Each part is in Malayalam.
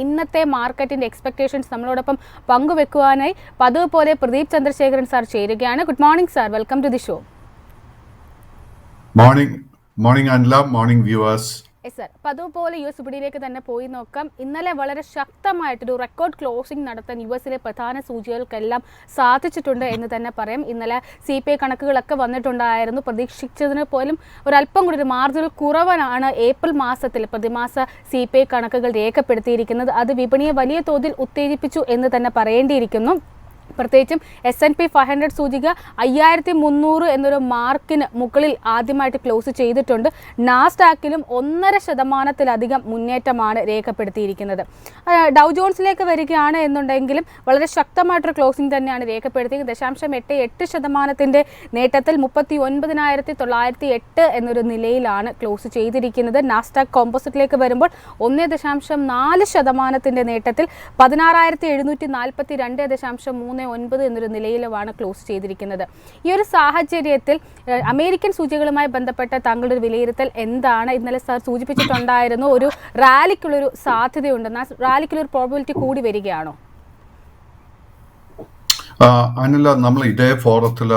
ഇന്നത്തെ മാർക്കറ്റിന്റെ എക്സ്പെക്ടേഷൻസ് നമ്മളോടൊപ്പം പങ്കുവെക്കുവാനായി പതിവ് പോലെ പ്രദീപ് ചന്ദ്രശേഖരൻ സാർ ചേരുകയാണ്. Good morning sir, welcome to the show. Morning Anila, morning viewers. Sir, പതിവ് പോലെ യു എസ് വിപണിയിലേക്ക് തന്നെ പോയി നോക്കാം. ഇന്നലെ വളരെ ശക്തമായിട്ടൊരു റെക്കോർഡ് ക്ലോസിംഗ് നടത്താൻ യു എസിലെ പ്രധാന സൂചികൾക്കെല്ലാം സാധിച്ചിട്ടുണ്ട് എന്ന് തന്നെ പറയാം. ഇന്നലെ CPI കണക്കുകളൊക്കെ വന്നിട്ടുണ്ടായിരുന്നു. പ്രതീക്ഷിച്ചതിന് പോലും ഒരല്പം കൂടി ഒരു മാർജിനൽ കുറവാണ് ഏപ്രിൽ മാസത്തിൽ പ്രതിമാസ CPI കണക്കുകൾ രേഖപ്പെടുത്തിയിരിക്കുന്നത്. അത് വിപണിയെ വലിയ തോതിൽ ഉത്തേജിപ്പിച്ചു എന്ന് തന്നെ പറയേണ്ടിയിരിക്കുന്നു. പ്രത്യേകിച്ചും S&P 500 സൂചിക 5300 എന്നൊരു മാർക്കിന് മുകളിൽ ആദ്യമായിട്ട് ക്ലോസ് ചെയ്തിട്ടുണ്ട്. നാസ്ഡാക്കിലും 1.5% മുന്നേറ്റമാണ് രേഖപ്പെടുത്തിയിരിക്കുന്നത്. ഡൗ ജോൺസിലേക്ക് വരികയാണ് എന്നുണ്ടെങ്കിലും വളരെ ശക്തമായിട്ടൊരു ക്ലോസിംഗ് തന്നെയാണ് രേഖപ്പെടുത്തിയത്. 0.88% നേട്ടത്തിൽ 39,908 എന്നൊരു നിലയിലാണ് ക്ലോസ് ചെയ്തിരിക്കുന്നത്. നാസ്ഡാക്ക് കോമ്പോസിറ്റിലേക്ക് വരുമ്പോൾ 1.4% നേട്ടത്തിൽ 16,742.39 എന്നൊരു നിലയിലുമാണ് ക്ലോസ് ചെയ്തിരിക്കുന്നത്. ഈ ഒരു സാഹചര്യത്തിൽ അമേരിക്കൻ സൂചികകളുമായി ബന്ധപ്പെട്ട താങ്കളുടെ ഒരു വിലയിരുത്തൽ എന്താണ്? ഇന്നലെ സാർ സൂചിപ്പിച്ചിട്ടുണ്ടായിരുന്നു ഒരു റാലിക്കുള്ളൊരു സാധ്യതയുണ്ടെന്ന്. ആ റാലിക്കുള്ളൊരു പ്രോബബിലിറ്റി കൂടി വരികയാണോ? അനില, നമ്മൾ ഇതേ ഫോറത്തിൽ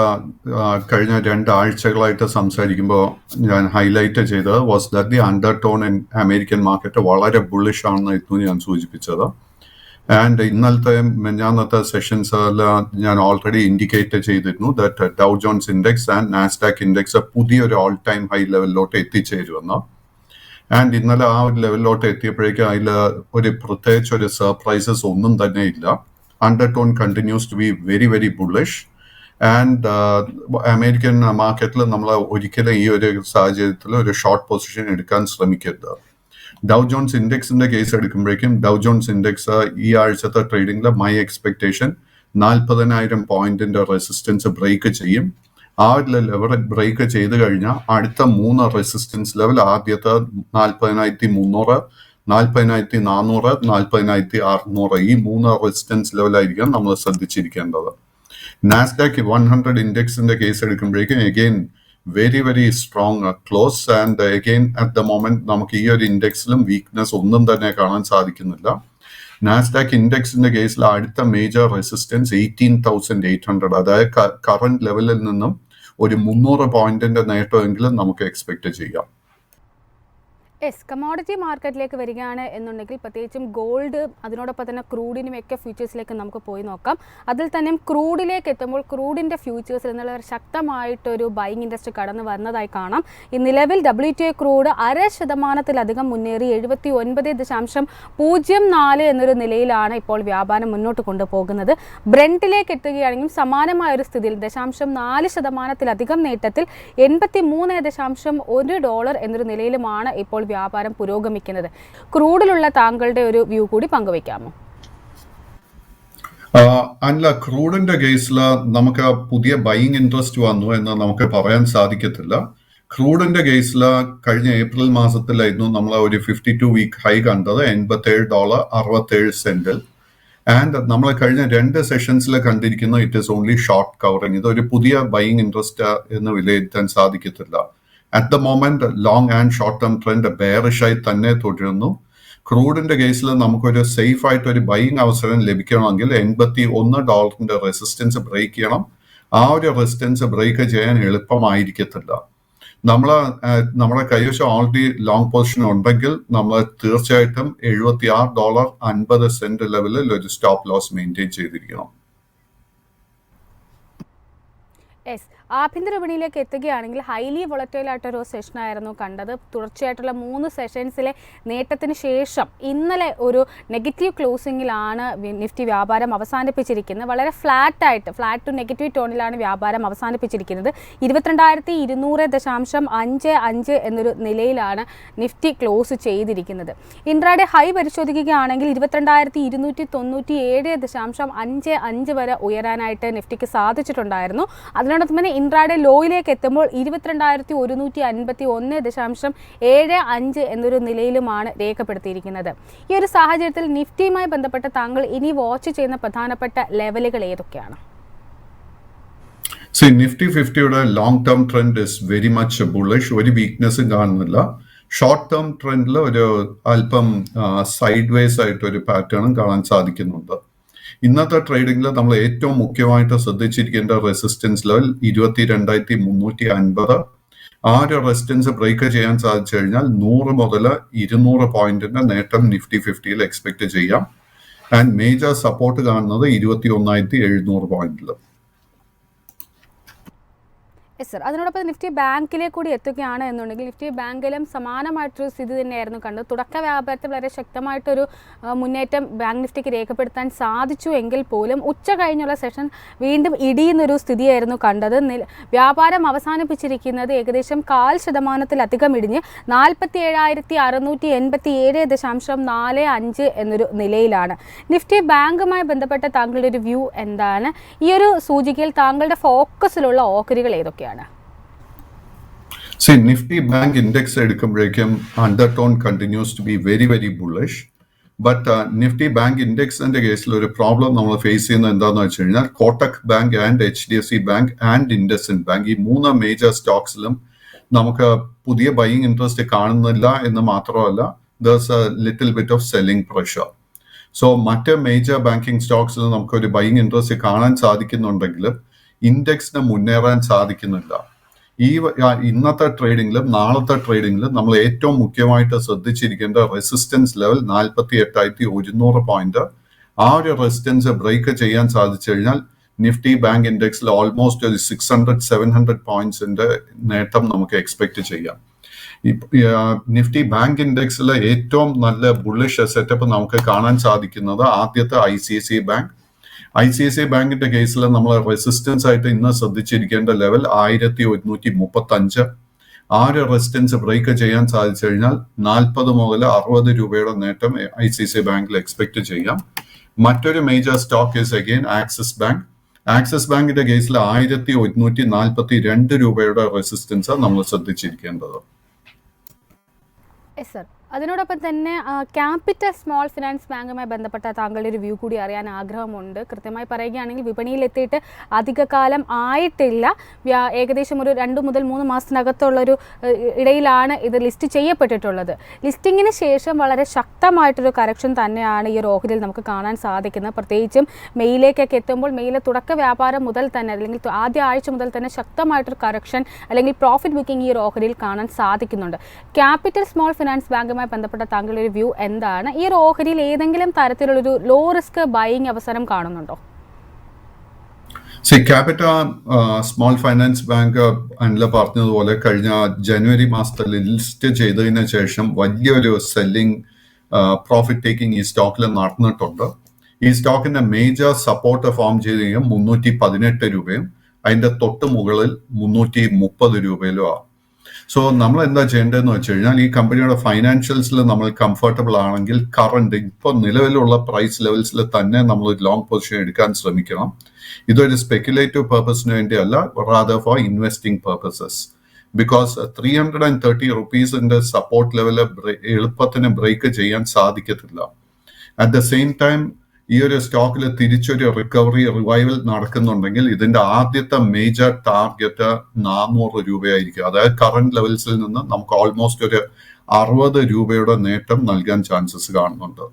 കഴിഞ്ഞ 2 ആഴ്ചകളായിട്ട് സംസാരിക്കുമ്പോൾ ഞാൻ ഹൈലൈറ്റ് ചെയ്തത് was that the undertone in American market വളരെ ബുള്ളിഷ് ആണെന്നായിരുന്നു ഞാൻ സൂചിപ്പിച്ചത്. ആൻഡ് ഇന്നലത്തെ മെഞ്ഞാന്നത്തെ സെഷൻസിൽ ഞാൻ ഓൾറെഡി ഇൻഡിക്കേറ്റ് ചെയ്തിരുന്നു that ഡൗ Jones index and Nasdaq index പുതിയൊരു ഓൾ ടൈം ഹൈ ലെവലിലോട്ട് എത്തിച്ചേരുമെന്ന്. ആൻഡ് ഇന്നലെ ആ ഒരു ലെവലിലോട്ട് എത്തിയപ്പോഴേക്കും അതിൽ പ്രത്യേകിച്ച് ഒരു സർപ്രൈസസ് ഒന്നും തന്നെ ഇല്ല. Undertone continues to be very very bullish. And American മാർക്കറ്റിൽ നമ്മൾ ഒരിക്കലും ഈ ഒരു സാഹചര്യത്തിൽ ഒരു ഷോർട്ട് പൊസിഷൻ എടുക്കാൻ ശ്രമിക്കരുത്. ഡൗ ജോൺസ് ഇൻഡെക്സിന്റെ കേസ് എടുക്കുമ്പോഴേക്കും ഡൗ ജോൺസ് ഇൻഡെക്സ് ഈ ആഴ്ചത്തെ ട്രേഡിംഗിൽ മൈ എക്സ്പെക്ടേഷൻ 40,000 പോയിന്റിന്റെ റെസിസ്റ്റൻസ് ബ്രേക്ക് ചെയ്യും. ആ ഒരു ലെവൽ ബ്രേക്ക് ചെയ്ത് കഴിഞ്ഞാൽ അടുത്ത 3 റെസിസ്റ്റൻസ് ലെവൽ, ആദ്യത്തെ 40,300, 40,400, 40,600 ഈ 3 റെസിസ്റ്റൻസ് ലെവലായിരിക്കും നമ്മൾ ശ്രദ്ധിച്ചിരിക്കേണ്ടത്. നാസ്ഡാക്ക് 100 ഇൻഡെക്സിന്റെ കേസ് എടുക്കുമ്പോഴേക്കും again very very strong close. And again at the moment നമുക്ക് ഈ ഒരു ഇൻഡെക്സിലും വീക്ക്നെസ് ഒന്നും തന്നെ കാണാൻ സാധിക്കുന്നില്ല. നാസ്ഡാക്ക് ഇൻഡെക്സിന്റെ കേസിൽ അടുത്ത മേജർ റെസിസ്റ്റൻസ് 18,800, അതായത് കറന്റ് ലെവലിൽ നിന്നും ഒരു 300 പോയിന്റിന്റെ നേട്ടമെങ്കിലും നമുക്ക് എക്സ്പെക്ട് ചെയ്യാം. കമോഡിറ്റി മാർക്കറ്റിലേക്ക് വരികയാണ് എന്നുണ്ടെങ്കിൽ പ്രത്യേകിച്ചും ഗോൾഡ്, അതിനോടൊപ്പം തന്നെ ക്രൂഡിനുമൊക്കെ ഫ്യൂച്ചേഴ്സിലേക്ക് നമുക്ക് പോയി നോക്കാം. അതിൽ തന്നെ ക്രൂഡിലേക്ക് എത്തുമ്പോൾ ക്രൂഡിൻ്റെ ഫ്യൂച്ചേഴ്സിൽ എന്നുള്ള ശക്തമായിട്ടൊരു ബൈങ് ഇൻട്രസ്റ്റ് കടന്നു വന്നതായി കാണാം. ഈ നിലവിൽ WTI ക്രൂഡ് 0.5% മുന്നേറി 79.04 എന്നൊരു നിലയിലാണ് ഇപ്പോൾ വ്യാപാരം മുന്നോട്ട് കൊണ്ടുപോകുന്നത്. ബ്രെൻറ്റിലേക്ക് എത്തുകയാണെങ്കിൽ സമാനമായ ഒരു സ്ഥിതിയിൽ 0.4% നേട്ടത്തിൽ $83.1 എന്നൊരു നിലയിലുമാണ് ഇപ്പോൾ വ്യാപാരം പുരോഗമിക്കുന്നത്. ക്രൂഡിലുള്ള താങ്കളുടെ ഒരു വ്യൂ കൂടി പങ്കുവയ്ക്കാമോ? അല്ല, ക്രൂഡിന്റെ കേസിൽ നമുക്ക് പുതിയ ബൈയിങ് ഇൻട്രസ്റ്റ് വന്നു എന്ന് നമുക്ക് പറയാൻ സാധിക്കത്തില്ല. ക്രൂഡിന്റെ കേസിൽ കഴിഞ്ഞ ഏപ്രിൽ മാസത്തിലായിരുന്നു നമ്മൾ ഒരു 52 വീക്ക് ഹൈ കണ്ടത് $87.67. ആൻഡ് നമ്മൾ കഴിഞ്ഞ 2 സെഷൻസിൽ കണ്ടിരിക്കുന്ന it is only short covering. ഇതൊരു പുതിയ ബൈയിങ് ഇൻട്രസ്റ്റ് എന്ന് വിലയിരുത്താൻ സാധിക്കത്തില്ല. At the moment long and short term trend ബെയറിഷായി തന്നെ തുടരുന്നു. ക്രൂഡിന്റെ കേസിൽ നമുക്കൊരു സേഫ് ആയിട്ട് ഒരു ബൈയിങ് അവസരം ലഭിക്കണമെങ്കിൽ $81 റെസിസ്റ്റൻസ് ബ്രേക്ക് ചെയ്യണം. ആ ഒരു റെസിസ്റ്റൻസ് ബ്രേക്ക് ചെയ്യാൻ എളുപ്പമായിരിക്കത്തില്ല. നമ്മുടെ കൈവശം ഓൾറെഡി ലോങ് പൊസിഷൻ ഉണ്ടെങ്കിൽ നമ്മൾ തീർച്ചയായിട്ടും $76.50 ലെവലിൽ ഒരു സ്റ്റോപ്പ് ലോസ് മെയിൻറ്റെയിൻ ചെയ്തിരിക്കണം. ആഭ്യന്തര വിപണിയിലേക്ക് എത്തുകയാണെങ്കിൽ ഹൈലി വൊളറ്റൈൽ ആയിട്ടൊരു സെഷനായിരുന്നു കണ്ടത്. തുടർച്ചയായിട്ടുള്ള 3 സെഷൻസിലെ നേട്ടത്തിന് ശേഷം ഇന്നലെ ഒരു നെഗറ്റീവ് ക്ലോസിങ്ങിലാണ് നിഫ്റ്റി വ്യാപാരം അവസാനിപ്പിച്ചിരിക്കുന്നത്. വളരെ ഫ്ലാറ്റ് ടു നെഗറ്റീവ് ടോണിലാണ് വ്യാപാരം അവസാനിപ്പിച്ചിരിക്കുന്നത്. 22,200.55 എന്നൊരു നിലയിലാണ് നിഫ്റ്റി ക്ലോസ് ചെയ്തിരിക്കുന്നത്. ഇൻട്രാഡേ ഹൈ പരിശോധിക്കുകയാണെങ്കിൽ 22,297.55 വരെ ഉയരാനായിട്ട് നിഫ്റ്റിക്ക് സാധിച്ചിട്ടുണ്ടായിരുന്നു. അതിനോടൊപ്പം തന്നെ ഇൻട്രാഡേ ലോയിലേക്ക് എത്തുമ്പോൾ 22,151.75 എന്നൊരു നിലയിലുമാണ് രേഖപ്പെടുത്തിയിരിക്കുന്നത്. ഈ ഒരു സാഹചര്യത്തിൽ നിഫ്റ്റിയുമായി ബന്ധപ്പെട്ട താങ്കൾ ഇനി വാച്ച് ചെയ്യുന്ന പ്രധാനപ്പെട്ട ലെവലുകൾ ഏതൊക്കെയാണ്? നിഫ്റ്റി 50യുടെ long term trend is very much bullish. ഒരു വീക്ക്നെസ്സും കാണുന്നില്ല. ഷോർട്ട് ടേം ട്രെൻഡിൽ ഒരു അല്പം സൈഡ് വേസ് ആയിട്ട് ഒരു പാറ്റേണും കാണാൻ സാധിക്കുന്നുണ്ട്. ഇന്നത്തെ ട്രേഡിംഗിൽ നമ്മൾ ഏറ്റവും മുഖ്യമായിട്ട് ശ്രദ്ധിച്ചിരിക്കേണ്ട റെസിസ്റ്റൻസ് ലെവൽ 22,350. ആ ഒരു റെസിസ്റ്റൻസ് ബ്രേക്ക് ചെയ്യാൻ സാധിച്ചു കഴിഞ്ഞാൽ 100 മുതൽ 200 പോയിന്റിന്റെ നേട്ടം നിഫ്റ്റി 50യിൽ എക്സ്പെക്ട് ചെയ്യാം. ആൻഡ് മേജർ സപ്പോർട്ട് കാണുന്നത് 21,700 പോയിന്റിൽ. Yes sir. അതിനോടൊപ്പം നിഫ്റ്റി ബാങ്കിലേക്ക് കൂടി എത്തുകയാണ് എന്നുണ്ടെങ്കിൽ നിഫ്റ്റി ബാങ്കിലും സമാനമായിട്ടൊരു സ്ഥിതി തന്നെയായിരുന്നു കണ്ടത്. തുടക്ക വ്യാപാരത്തിൽ വളരെ ശക്തമായിട്ടൊരു മുന്നേറ്റം ബാങ്ക് നിഫ്റ്റിക്ക് രേഖപ്പെടുത്താൻ സാധിച്ചു എങ്കിൽ പോലും ഉച്ച കഴിഞ്ഞുള്ള സെഷൻ വീണ്ടും ഇടിയുന്നൊരു സ്ഥിതിയായിരുന്നു കണ്ടത്. വ്യാപാരം അവസാനിപ്പിച്ചിരിക്കുന്നത് ഏകദേശം 0.5% ഇടിഞ്ഞ് 47,687.45 എന്നൊരു നിലയിലാണ്. നിഫ്റ്റി ബാങ്കുമായി ബന്ധപ്പെട്ട താങ്കളുടെ ഒരു വ്യൂ എന്താണ്? ഈ ഒരു സൂചികയിൽ താങ്കളുടെ ഫോക്കസിലുള്ള ഓഹരികൾ ഏതൊക്കെയാണ്? See, Nifty Bank Index എടുക്കുമ്പോഴേക്കും undertone continues to be very, very bullish. But Nifty Bank Index ന്റെ കേസിൽ ഒരു പ്രോബ്ലം നമ്മൾ ഫേസ് ചെയ്യുന്നത് എന്താണെന്ന് വെച്ച് കഴിഞ്ഞാൽ Kotak bank and HDFC bank and IndusInd bank ഈ 3 മേജർ സ്റ്റോക്സിലും നമുക്ക് പുതിയ ബൈയിങ് ഇൻട്രസ്റ്റ് കാണുന്നില്ല എന്ന് മാത്രമല്ല, there's a little bit of selling pressure. So മറ്റ് മേജർ ബാങ്കിങ് സ്റ്റോക്സിൽ നമുക്ക് ഒരു ബൈയിങ് ഇൻട്രസ്റ്റ് കാണാൻ സാധിക്കുന്നുണ്ടെങ്കിലും ഇൻഡെക്സിന് മുന്നേറാൻ സാധിക്കുന്നില്ല. ഇന്നത്തെ ട്രേഡിംഗിലും നാളത്തെ ട്രേഡിംഗിലും നമ്മൾ ഏറ്റവും മുഖ്യമായിട്ട് ശ്രദ്ധിച്ചിരിക്കേണ്ട റെസിസ്റ്റൻസ് ലെവൽ 48,100 പോയിന്റ്. ആ ഒരു റെസിസ്റ്റൻസ് ബ്രേക്ക് ചെയ്യാൻ സാധിച്ചു കഴിഞ്ഞാൽ നിഫ്റ്റി ബാങ്ക് ഇൻഡെക്സിൽ ഓൾമോസ്റ്റ് ഒരു 600-700 പോയിന്റ്സിന്റെ നേട്ടം നമുക്ക് എക്സ്പെക്ട് ചെയ്യാം. നിഫ്റ്റി ബാങ്ക് ഇൻഡെക്സിലെ ഏറ്റവും നല്ല ബുള്ളിഷ് സെറ്റപ്പ് നമുക്ക് കാണാൻ സാധിക്കുന്നത് ആദ്യത്തെ ICICI ബാങ്ക്. ICICI ബാങ്കിന്റെ കേസിൽ നമ്മൾ റെസിസ്റ്റൻസ് ആയിട്ട് ഇന്ന് ശ്രദ്ധിച്ചിരിക്കേണ്ട ലെവൽ 1135. ആ ഒരു റെസിസ്റ്റൻസ് ബ്രേക്ക് ചെയ്യാൻ സാധിച്ചു കഴിഞ്ഞാൽ 40 മുതൽ 60 രൂപയുടെ നേട്ടം ICICI ബാങ്കിൽ എക്സ്പെക്ട് ചെയ്യാം. മറ്റൊരു major stock is again axis bank. Axis ബാങ്കിന്റെ കേസിൽ 1142 രൂപയുടെ റെസിസ്റ്റൻസ് നമ്മൾ ശ്രദ്ധിച്ചിരിക്കേണ്ടത്. Yes sir. അതിനോടൊപ്പം തന്നെ ക്യാപിറ്റൽ സ്മോൾ ഫിനാൻസ് ബാങ്കുമായി ബന്ധപ്പെട്ട താങ്കളുടെ ഒരു വ്യൂ കൂടി അറിയാൻ ആഗ്രഹമുണ്ട്. കൃത്യമായി പറയുകയാണെങ്കിൽ വിപണിയിലെത്തിയിട്ട് അധികകാലം ആയിട്ടില്ല. ഏകദേശം ഒരു 2 മുതൽ 3 മാസത്തിനകത്തുള്ളൊരു ഇടയിലാണ് ഇത് ലിസ്റ്റ് ചെയ്യപ്പെട്ടിട്ടുള്ളത്. ലിസ്റ്റിങ്ങിന് ശേഷം വളരെ ശക്തമായിട്ടൊരു കറക്ഷൻ തന്നെയാണ് ഈ ഒരു ഓഹരിയിൽ നമുക്ക് കാണാൻ സാധിക്കുന്നത്. പ്രത്യേകിച്ചും മെയിലേക്കൊക്കെ എത്തുമ്പോൾ മെയിലെ തുടക്ക വ്യാപാരം മുതൽ തന്നെ അല്ലെങ്കിൽ ആദ്യ ആഴ്ച മുതൽ തന്നെ ശക്തമായിട്ടൊരു കറക്ഷൻ അല്ലെങ്കിൽ പ്രോഫിറ്റ് ബുക്കിംഗ് ഈ ഒരു ഓഹരിയിൽ കാണാൻ സാധിക്കുന്നുണ്ട്. ക്യാപിറ്റൽ സ്മോൾ ഫിനാൻസ് ബാങ്കുമായി ബന്ധപ്പെട്ട താങ്കളുടെ ഒരു വ്യൂ എന്താണ്? ഈ ഒരു ഓഹരിയിൽ ഏതെങ്കിലും തരത്തിലുള്ളൊരു ലോ റിസ്ക് ബൈയിങ് അവസരം കാണുന്നുണ്ടോ? Capital small finance bank Anila പറഞ്ഞതുപോലെ കഴിഞ്ഞ ജനുവരി മാസത്തിൽ ലിസ്റ്റ് ചെയ്തതിന് ശേഷം വലിയൊരു സെല്ലിംഗ് പ്രോഫിറ്റ് ടേക്കിംഗ് ഈ സ്റ്റോക്കിൽ നടന്നിട്ടുണ്ട്. ഈ സ്റ്റോക്കിന്റെ മേജർ സപ്പോർട്ട് ഫോം ചെയ്ത് 318 രൂപയും അതിന്റെ തൊട്ട് മുകളിൽ 330 രൂപയിലുമാണ്. സോ നമ്മൾ എന്താ ചെയ്യേണ്ടതെന്ന് വെച്ച് കഴിഞ്ഞാൽ ഈ കമ്പനിയുടെ ഫൈനാൻഷ്യൽസിൽ നമ്മൾ കംഫർട്ടബിൾ ആണെങ്കിൽ കറണ്ട് ഇപ്പോൾ നിലവിലുള്ള പ്രൈസ് ലെവൽസിൽ തന്നെ നമ്മൾ ഒരു ലോങ് പൊസിഷൻ എടുക്കാൻ ശ്രമിക്കണം. ഇതൊരു സ്പെക്കുലേറ്റീവ് പർപ്പസിന് വേണ്ടിയല്ല, rather for investing purposes. Because 330 റുപ്പീസിന്റെ സപ്പോർട്ട് ലെവല് എളുപ്പത്തിന് ബ്രേക്ക് ചെയ്യാൻ സാധിക്കത്തില്ല. അറ്റ് ദ സെയിം ടൈം ഈ ഒരു സ്റ്റോക്കിൽ തിരിച്ചൊരു റിവൈവൽ നടക്കുന്നുണ്ടെങ്കിൽ ഇതിന്റെ ആദ്യത്തെ മേജർ ടാർഗറ്റ് 400 രൂപയായിരിക്കും. അതായത് കറന്റ് ലെവൽസിൽ നിന്ന് നമുക്ക് ഓൾമോസ്റ്റ് ഒരു 60 രൂപയുടെ നേട്ടം നൽകാൻ ചാൻസസ് കാണുന്നുണ്ട്.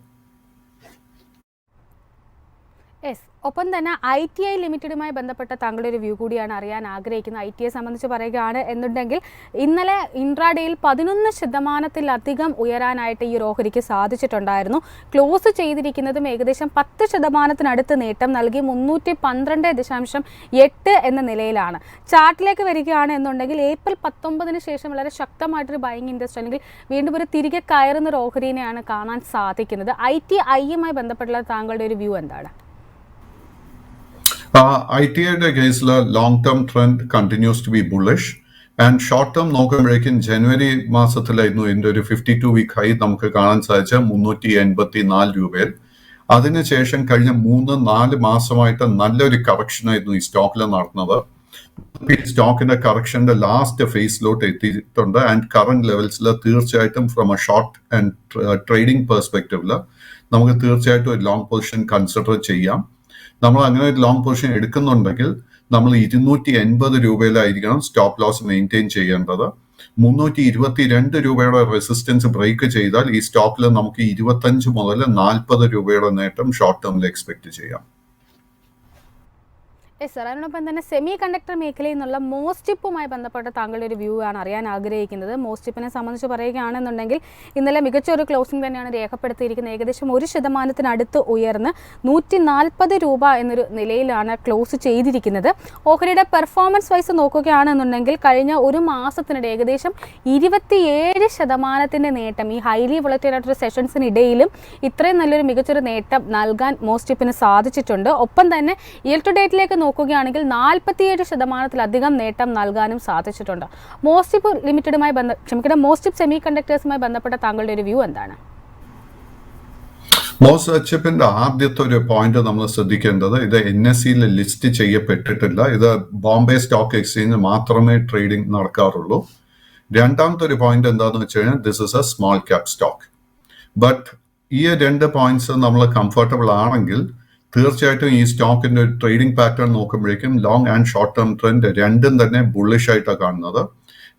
ഒപ്പം തന്നെ ITI ലിമിറ്റഡുമായി ബന്ധപ്പെട്ട താങ്കളുടെ ഒരു വ്യൂ കൂടിയാണ് അറിയാൻ ആഗ്രഹിക്കുന്നത്. ITI സംബന്ധിച്ച് പറയുകയാണ് എന്നുണ്ടെങ്കിൽ ഇന്നലെ ഇൻട്രാഡേയിൽ 11% ഉയരാനായിട്ട് ഈ ഒരു ഓഹരിക്ക് സാധിച്ചിട്ടുണ്ടായിരുന്നു. ക്ലോസ് ചെയ്തിരിക്കുന്നതും ഏകദേശം 10% നേട്ടം നൽകി 312.8 എന്ന നിലയിലാണ്. ചാർട്ടിലേക്ക് വരികയാണ് എന്നുണ്ടെങ്കിൽ ഏപ്രിൽ 19 ശേഷം വളരെ ശക്തമായിട്ടൊരു ബൈയിങ് ഇൻട്രസ്റ്റ് അല്ലെങ്കിൽ വീണ്ടും ഒരു തിരികെ കയറുന്ന ഒരു ഓഹരിനെയാണ് കാണാൻ സാധിക്കുന്നത്. ITIയുമായി ബന്ധപ്പെട്ടുള്ള താങ്കളുടെ ഒരു വ്യൂ എന്താണ്? ITIയുടെ കേസിൽ long term trend continues to be bullish and short term നോക്കുമ്പോഴേക്കും ജനുവരി മാസത്തിലായിരുന്നു ഇതിന്റെ ഒരു 52 വീക്ക് ഹൈ നമുക്ക് കാണാൻ സാധിച്ച 384 രൂപയിൽ. അതിനുശേഷം കഴിഞ്ഞ 3-4 മാസമായിട്ട് നല്ലൊരു കറക്ഷൻ ആയിരുന്നു ഈ സ്റ്റോക്കിൽ നടന്നത്. ഈ സ്റ്റോക്കിന്റെ കറക്ഷന്റെ ലാസ്റ്റ് ഫേസിലോട്ട് എത്തിയിട്ടുണ്ട് ആൻഡ് കറന്റ് ലെവൽസിൽ തീർച്ചയായിട്ടും from a short and trading പെർസ്പെക്റ്റീവില് നമുക്ക് തീർച്ചയായിട്ടും ഒരു ലോങ് പൊസിഷൻ കൺസിഡർ ചെയ്യാം. നമ്മൾ അങ്ങനെ ഒരു ലോങ് പൊസിഷൻ എടുക്കുന്നുണ്ടെങ്കിൽ നമ്മൾ 280 രൂപയിലായിരിക്കണം സ്റ്റോപ്പ് ലോസ് മെയിൻറ്റെയിൻ ചെയ്യേണ്ടത്. 322 റെസിസ്റ്റൻസ് ബ്രേക്ക് ചെയ്താൽ ഈ സ്റ്റോക്കിൽ നമുക്ക് 25 മുതൽ 40 രൂപയുടെ നേട്ടം ഷോർട്ട് ടേമിൽ എക്സ്പെക്ട് ചെയ്യാം. യെസ് സർ, അതിനോടൊപ്പം തന്നെ സെമി കണ്ടക്ടർ മേഖലയിൽ നിന്നുള്ള മോസ്റ്റിപ്പുമായി ബന്ധപ്പെട്ട താങ്കളുടെ ഒരു വ്യൂ ആണ് അറിയാൻ ആഗ്രഹിക്കുന്നത്. മോസ്റ്റിപ്പിനെ സംബന്ധിച്ച് പറയുകയാണെന്നുണ്ടെങ്കിൽ ഇന്നലെ മികച്ച ഒരു ക്ലോസിംഗ് തന്നെയാണ് രേഖപ്പെടുത്തിയിരിക്കുന്നത്. ഏകദേശം 1% ഉയർന്ന് 140 രൂപ എന്നൊരു നിലയിലാണ് ക്ലോസ് ചെയ്തിരിക്കുന്നത്. ഓഹരിയുടെ പെർഫോമൻസ് വൈസ് നോക്കുകയാണെന്നുണ്ടെങ്കിൽ കഴിഞ്ഞ ഒരു മാസത്തിനിടെ ഏകദേശം 27% നേട്ടം ഈ ഹൈലി വോളറ്റൈൽ ആയിട്ടൊരു സെഷൻസിനിടയിലും ഇത്രയും നല്ലൊരു മികച്ചൊരു നേട്ടം നൽകാൻ മോസ്റ്റിപ്പിന് സാധിച്ചിട്ടുണ്ട്. ഒപ്പം തന്നെ ഇയർ ടു ഡേറ്റിലേക്ക് നോക്കുകയാണെങ്കിൽ 47% നേട്ടം നൽകാനും സാധിച്ചിട്ടുണ്ട്. മോസ്റ്റിപ്പ് സെമി കണ്ടക്ടേഴ്സുമായി ബന്ധപ്പെട്ട താങ്കളുടെ ഒരു വ്യൂ എന്താണ്? മോസ്റ്റിപ്പിന്റെ ആദ്യത്തെ ഒരു പോയിന്റ് നമ്മൾ ശ്രദ്ധിക്കേണ്ടത്, ഇത് NSEയിൽ ലിസ്റ്റ് ചെയ്യപ്പെട്ടിട്ടില്ല. ഇത് ബോംബെ സ്റ്റോക്ക് എക്സ്ചേഞ്ച് മാത്രമേ ട്രേഡിംഗ് നടക്കാറുള്ളൂ. രണ്ടാമത്തെ ഒരു പോയിന്റ് എന്താണെന്ന് വെച്ച് കഴിഞ്ഞാൽ this is A small cap stock. But ഈ രണ്ട് പോയിന്റ്സ് നമ്മൾ കംഫർട്ടബിൾ ആണെങ്കിൽ തീർച്ചയായിട്ടും ഈ സ്റ്റോക്കിന്റെ ഒരു ട്രേഡിംഗ് പാറ്റേൺ നോക്കുമ്പോഴേക്കും long and short term trend രണ്ടും തന്നെ ബുള്ളിഷ് ആയിട്ടാണ് കാണുന്നത്.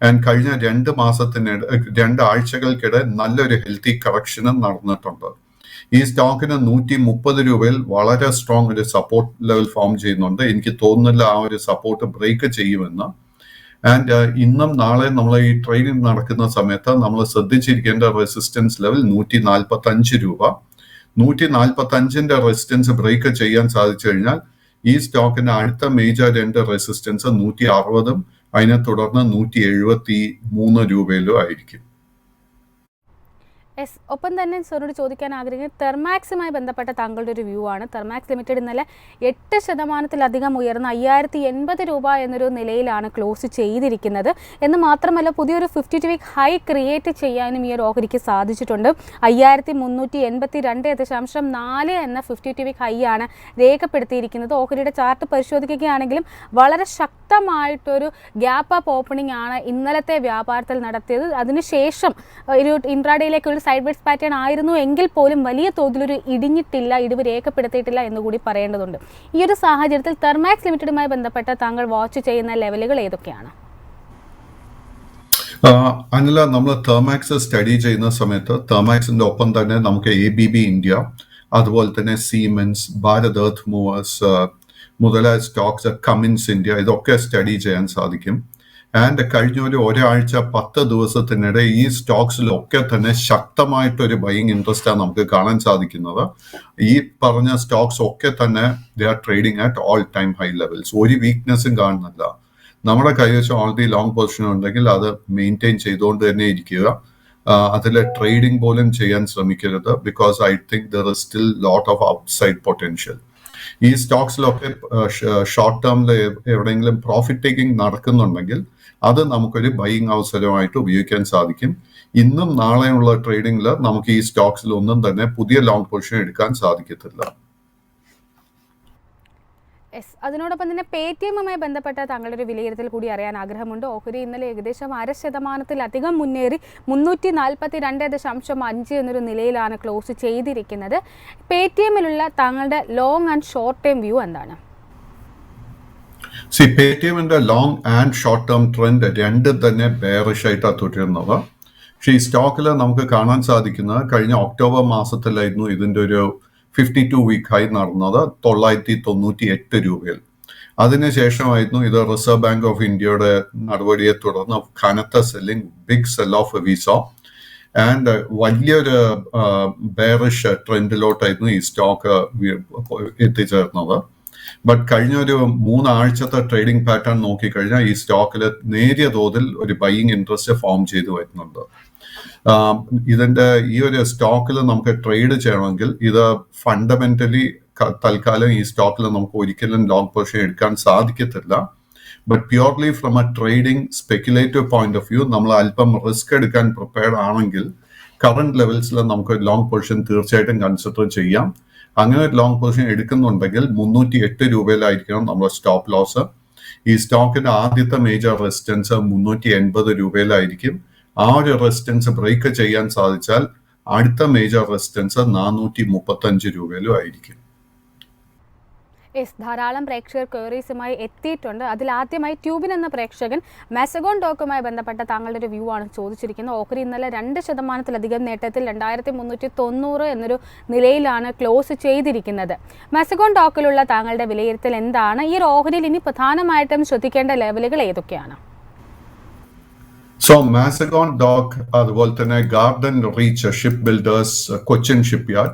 ആൻഡ് കഴിഞ്ഞ 2 ആഴ്ചകൾക്കിടെ നല്ലൊരു ഹെൽത്തി കറക്ഷനും നടന്നിട്ടുണ്ട്. ഈ സ്റ്റോക്കിന് 130 രൂപയിൽ വളരെ സ്ട്രോങ് ഒരു സപ്പോർട്ട് ലെവൽ ഫോം ചെയ്യുന്നുണ്ട്. എനിക്ക് തോന്നുന്നില്ല ആ ഒരു സപ്പോർട്ട് ബ്രേക്ക് ചെയ്യുമെന്ന്. ആൻഡ് ഇന്നും നാളെ നമ്മൾ ഈ ട്രേഡിംഗ് നടക്കുന്ന സമയത്ത് നമ്മൾ ശ്രദ്ധിച്ചിരിക്കേണ്ട റെസിസ്റ്റൻസ് ലെവൽ 145 രൂപ. 145ന്റെ റെസിസ്റ്റൻസ് ബ്രേക്ക് ചെയ്യാൻ സാധിച്ചു കഴിഞ്ഞാൽ ഈ സ്റ്റോക്കിന്റെ അടുത്ത മേജർ 2 റെസിസ്റ്റൻസ് 160ഉം അതിനെ തുടർന്ന് 173 രൂപയിലും ആയിരിക്കും. യെസ്, ഒപ്പം തന്നെ സാറോട് ചോദിക്കാൻ ആഗ്രഹിക്കുന്നത് തെർമാക്സുമായി ബന്ധപ്പെട്ട താങ്കളുടെ ഒരു വ്യൂ ആണ്. തെർമാക്സ് ലിമിറ്റഡ് ഇന്നലെ 8% ഉയർന്ന 5080 രൂപ എന്നൊരു നിലയിലാണ് ക്ലോസ് ചെയ്തിരിക്കുന്നത്. എന്ന് മാത്രമല്ല പുതിയൊരു 52 വീക്ക് ഹൈ ക്രിയേറ്റ് ചെയ്യാനും ഈ ഒരു ഓഹരിക്ക് സാധിച്ചിട്ടുണ്ട്. 5382.4 എന്ന 52 വീക്ക് ഹൈ ആണ് രേഖപ്പെടുത്തിയിരിക്കുന്നത്. ഓഹരിയുടെ ചാർട്ട് പരിശോധിക്കുകയാണെങ്കിലും വളരെ ശക്തമായിട്ടൊരു ഗ്യാപ്പ് അപ്പ് ഓപ്പണിംഗ് ആണ് ഇന്നലത്തെ വ്യാപാരത്തിൽ നടത്തിയത്. അതിനുശേഷം ഒരു ഇൻട്രാഡേയിലേക്ക് ഒരു സൈഡ് വേസ് പാറ്റേൺ ആയിരുന്നു എങ്കിൽ പോലും വലിയ തോതിലൊരു ഇടിവ് രേഖപ്പെടുത്തിയിട്ടില്ല എന്നുകൂടി പറയേണ്ടതുണ്ട്. ഈ ഒരു സാഹചര്യത്തിൽ തെർമാക്സ് ലിമിറ്റഡുമായി ബന്ധപ്പെട്ട താങ്കൾ വാച്ച് ചെയ്യുന്ന ലെവലുകൾ ഏതൊക്കെയാണ്? അനില, നമ്മൾ തെർമാക്സ് സ്റ്റഡി ചെയ്യുന്ന സമയത്ത് തെർമാക്സിന്റെ ഒപ്പം തന്നെ നമുക്ക് ABB ഇന്ത്യ, അതുപോലെ തന്നെ സീമെൻസ്, ഭാരത് എർത്ത് മൂവേഴ്സ് മുതലായ സ്റ്റോക്സ്, കമിൻസ് ഇന്ത്യ, ഇതൊക്കെ സ്റ്റഡി ചെയ്യാൻ സാധിക്കും. ആൻഡ് കഴിഞ്ഞ ഒരാഴ്ച 10 ദിവസത്തിനിടെ ഈ സ്റ്റോക്സിലൊക്കെ തന്നെ ശക്തമായിട്ടൊരു ബൈയിങ് ഇൻട്രസ്റ്റാണ് നമുക്ക് കാണാൻ സാധിക്കുന്നത്. ഈ പറഞ്ഞ സ്റ്റോക്സ് ഒക്കെ തന്നെ they are trading at all time high levels. ഒരു വീക്ക്നെസ്സും കാണുന്നില്ല. നമ്മുടെ കൈവശം ഓൾറെഡി ലോങ് പൊസിഷൻ ഉണ്ടെങ്കിൽ അത് മെയിൻറ്റെയിൻ ചെയ്തുകൊണ്ട് തന്നെ ഇരിക്കുക. അതിൽ ട്രേഡിംഗ് പോലും ചെയ്യാൻ ശ്രമിക്കരുത്. Because I think there is still lot of outside potential. ഈ സ്റ്റോക്സിലൊക്കെ ഷോർട്ട് ടേമിൽ എവിടെയെങ്കിലും പ്രോഫിറ്റ് ടേക്കിംഗ് നടക്കുന്നുണ്ടെങ്കിൽ അത് നമുക്കൊരു ബൈയിങ് അവസരമായിട്ട് ഉപയോഗിക്കാൻ സാധിക്കും. ഇന്നും നാളെയുള്ള ട്രേഡിംഗിൽ നമുക്ക് ഈ സ്റ്റോക്സിൽ ഒന്നും തന്നെ പുതിയ ലോങ് പൊസിഷൻ എടുക്കാൻ സാധിക്കത്തില്ല. യെസ്, അതിനോടൊപ്പം തന്നെ പേടിഎമ്മുമായി ബന്ധപ്പെട്ട താങ്കളുടെ ഒരു വിലയിരുത്തൽ കൂടി അറിയാൻ ആഗ്രഹമുണ്ട്. ഓഹരി ഇന്നലെ ഏകദേശം 0.5% മുന്നേറി 342.5 എന്നൊരു നിലയിലാണ് ക്ലോസ് ചെയ്തിരിക്കുന്നത്. പേടിഎമ്മിലുള്ള താങ്കളുടെ long and short term view എന്താണ്? പേടിഎമ്മിന്റെ long and short term trend രണ്ടും തന്നെ ബെയറിഷ് ആയിട്ടാണ് തുടരുന്നത്. പക്ഷെ ഈ സ്റ്റോക്കിൽ നമുക്ക് കാണാൻ സാധിക്കുന്നത് കഴിഞ്ഞ ഒക്ടോബർ മാസത്തിലായിരുന്നു ഇതിന്റെ ഒരു 52 വീക്ക് ഹൈ നടന്നത് 998 രൂപയിൽ. അതിനുശേഷമായിരുന്നു ഇത് റിസർവ് ബാങ്ക് ഓഫ് ഇന്ത്യയുടെ നടപടിയെ തുടർന്ന് കനത്ത selling, big sell off Visa and വലിയൊരു ബെയറിഷ് ട്രെൻഡിലോട്ടായിരുന്നു ഈ സ്റ്റോക്ക് എത്തിച്ചേർന്നത്. ബട്ട് കഴിഞ്ഞ ഒരു 3 ആഴ്ചത്തെ ട്രേഡിംഗ് പാറ്റേൺ നോക്കിക്കഴിഞ്ഞാൽ ഈ സ്റ്റോക്കിൽ നേരിയ തോതിൽ ഒരു ബൈയിങ് ഇൻട്രസ്റ്റ് ഫോം ചെയ്തു വരുന്നുണ്ട്. ഇതിന്റെ ഈ ഒരു സ്റ്റോക്കിൽ നമുക്ക് ട്രേഡ് ചെയ്യണമെങ്കിൽ ഇത് ഫണ്ടമെന്റലി തൽക്കാലം ഈ സ്റ്റോക്കിൽ നമുക്ക് ഒരിക്കലും ലോങ് പൊസിഷൻ എടുക്കാൻ സാധിക്കത്തില്ല. But purely from A trading speculative point of view നമ്മൾ അല്പം റിസ്ക് എടുക്കാൻ പ്രിപ്പയർഡ് ആണെങ്കിൽ കറന്റ് ലെവൽസിൽ നമുക്ക് ലോങ് പൊസിഷൻ തീർച്ചയായിട്ടും കൺസിഡർ ചെയ്യാം. അങ്ങനെ ഒരു ലോങ് പൊസിഷൻ എടുക്കുന്നുണ്ടെങ്കിൽ 308 രൂപയിലായിരിക്കണം നമ്മുടെ സ്റ്റോപ്പ് ലോസ്. ഈ സ്റ്റോക്കിന്റെ ആദ്യത്തെ മേജർ റെസിസ്റ്റൻസ് 380 രൂപയിലായിരിക്കും. ആ ഒരു റെസിസ്റ്റൻസ് ബ്രേക്ക് ചെയ്യാൻ സാധിച്ചാൽ അടുത്ത മേജർ റെസിസ്റ്റൻസ് 435 രൂപയിലും ആയിരിക്കും. ധാരാളം പ്രേക്ഷകർ ക്വയറീസുമായി എത്തിയിട്ടുണ്ട്. അതിലാദ്യമായി ട്യൂബിൻ എന്ന പ്രേക്ഷകൻ മാസഗോൺ ഡോക്കുമായി ബന്ധപ്പെട്ട താങ്കളുടെ ഒരു വ്യൂ ആണ് ചോദിച്ചിരിക്കുന്നത്. ഓഹരി ഇന്നലെ 2% നേട്ടത്തിൽ 2390 എന്നൊരു നിലയിലാണ് ക്ലോസ് ചെയ്തിരിക്കുന്നത്. മാസഗോൺ ഡോക്കിലുള്ള താങ്കളുടെ വിലയിരുത്തൽ എന്താണ്? ഈ ഒരു ഓഹരിയിൽ ഇനി പ്രധാനമായിട്ടും ശ്രദ്ധിക്കേണ്ട ലെവലുകൾ ഏതൊക്കെയാണ്? മാസഗോൺ ഡോക്ക്, അതുപോലെ തന്നെ garden reach ship builders, Cochin shipyard,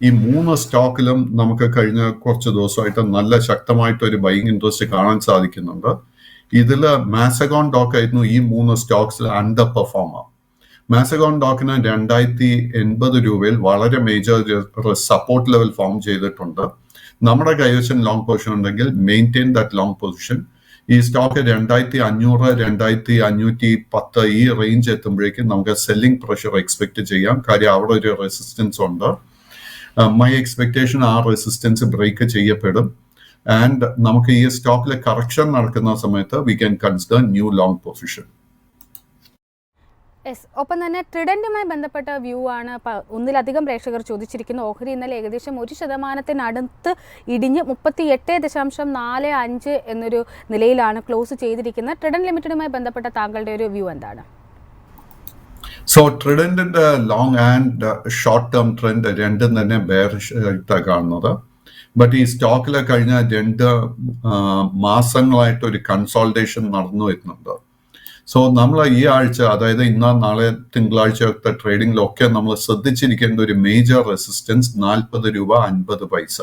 ഈ 3 സ്റ്റോക്കിലും നമുക്ക് കഴിഞ്ഞ കുറച്ച് ദിവസമായിട്ട് നല്ല ശക്തമായിട്ട് ഒരു ബൈയിങ് ഇൻട്രസ്റ്റ് കാണാൻ സാധിക്കുന്നുണ്ട്. ഇതിൽ മാസഗോൺ ഡോക്ക് ആയിരുന്നു ഈ 3 സ്റ്റോക്സിൽ അണ്ടർ പെർഫോമർ. മാസഗോൺ ഡോക്കിന് 2080 രൂപയിൽ വളരെ മേജർ സപ്പോർട്ട് ലെവൽ ഫോം ചെയ്തിട്ടുണ്ട്. നമ്മുടെ കൈവശം ലോങ് പൊസിഷൻ ഉണ്ടെങ്കിൽ മെയിൻറ്റെയിൻ ദാറ്റ് ലോങ് പൊസിഷൻ. ഈ സ്റ്റോക്ക് 2500 2510 ഈ റേഞ്ച് എത്തുമ്പോഴേക്കും നമുക്ക് സെല്ലിംഗ് പ്രഷർ എക്സ്പെക്ട് ചെയ്യാം. കാര്യം അവിടെ ഒരു റെസിസ്റ്റൻസ് ഉണ്ട്. മൈ എക്സ്പെക്ടേഷൻ ആ റെസിസ്റ്റൻസ് ബ്രേക്ക് ചെയ്യപ്പെടും. ആൻഡ് നമുക്ക് ഈ സ്റ്റോക്കിൽ കറക്ഷൻ നടക്കുന്ന സമയത്ത് we can consider new long position. ഒപ്പം തന്നെ ട്രിഡന്റുമായി ബന്ധപ്പെട്ട വ്യൂ ആണ് ഒന്നിലധികം പ്രേക്ഷകർ ചോദിച്ചിരിക്കുന്ന. ഓഹരി ഇന്നലെ ഏകദേശം 1% ഇടിഞ്ഞ് 38.45 എന്നൊരു നിലയിലാണ് ക്ലോസ് ചെയ്തിരിക്കുന്നത്. ട്രിഡന്റ് ലിമിറ്റഡുമായി ബന്ധപ്പെട്ട താങ്കളുടെ ഒരു വ്യൂ എന്താണ്? ട്രിഡന്റിന്റെ long and short term trend രണ്ടും തന്നെ ബെയറിഷ് ആയിട്ടാണ് കാണുന്നത്. ബട്ട് ഈ സ്റ്റോക്കിലെ കഴിഞ്ഞ 2 മാസങ്ങളായിട്ട് ഒരു കൺസോൾട്ടേഷൻ നടന്നു വരുന്നുണ്ട്. നമ്മൾ ഈ ആഴ്ച, അതായത് ഇന്ന് നാളെ തിങ്കളാഴ്ചത്തെ ട്രേഡിംഗിലൊക്കെ നമ്മൾ ശ്രദ്ധിച്ചിരിക്കേണ്ട ഒരു മേജർ റെസിസ്റ്റൻസ് 40 രൂപ 50 പൈസ.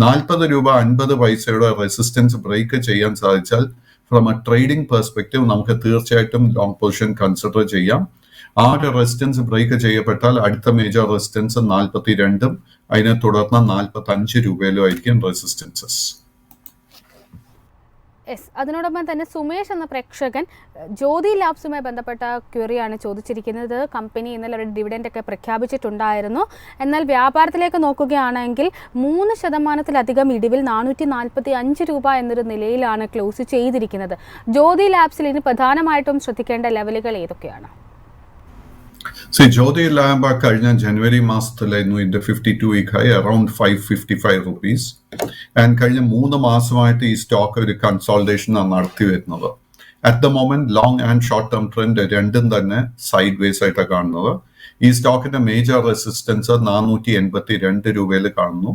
40 രൂപ 50 പൈസയുടെ റെസിസ്റ്റൻസ് ബ്രേക്ക് ചെയ്യാൻ സാധിച്ചാൽ ഫ്രം എ ട്രേഡിംഗ് പെർസ്പെക്റ്റീവ് നമുക്ക് തീർച്ചയായിട്ടും ലോങ് പൊസിഷൻ കൺസിഡർ ചെയ്യാം. ആ ഒരു റെസിസ്റ്റൻസ് ബ്രേക്ക് ചെയ്യപ്പെട്ടാൽ അടുത്ത മേജർ റെസിസ്റ്റൻസ് 42 അതിനെ തുടർന്ന് 45 രൂപയിലും ആയിരിക്കും റെസിസ്റ്റൻസസ്. അതിനോടൊപ്പം തന്നെ സുമേഷ് എന്ന പ്രേക്ഷകൻ ജ്യോതി ലാബ്സുമായി ബന്ധപ്പെട്ട ക്വറിയാണ് ചോദിച്ചിരിക്കുന്നത്. കമ്പനി ഇന്നലെ ഒരു ഡിവിഡൻഡ് ഒക്കെ പ്രഖ്യാപിച്ചിട്ടുണ്ടായിരുന്നു. എന്നാൽ വ്യാപാരത്തിലേക്ക് നോക്കുകയാണെങ്കിൽ 3% ഇടിവിൽ 445 രൂപ എന്നൊരു നിലയിലാണ് ക്ലോസ് ചെയ്തിരിക്കുന്നത്. ജ്യോതി ലാബ്സിൽ ഇനി പ്രധാനമായിട്ടും ശ്രദ്ധിക്കേണ്ട ലെവലുകൾ ഏതൊക്കെയാണ്? ജ്യോതി ലാബ് കഴിഞ്ഞ ജനുവരി മാസത്തിലായിരുന്നു ഇതിന്റെ 52 week high around 555 rupees. And കഴിഞ്ഞ 3 മാസമായിട്ട് ഈ സ്റ്റോക്ക് ഒരു കൺസോൾട്ടേഷൻ നടത്തി വരുന്നത്. At the moment long and short term trend രണ്ടും തന്നെ സൈഡ് വേസ് ആയിട്ടാണ് കാണുന്നത്. ഈ സ്റ്റോക്കിന്റെ മേജർ റെസിസ്റ്റൻസ് 482 രൂപയിൽ കാണുന്നു.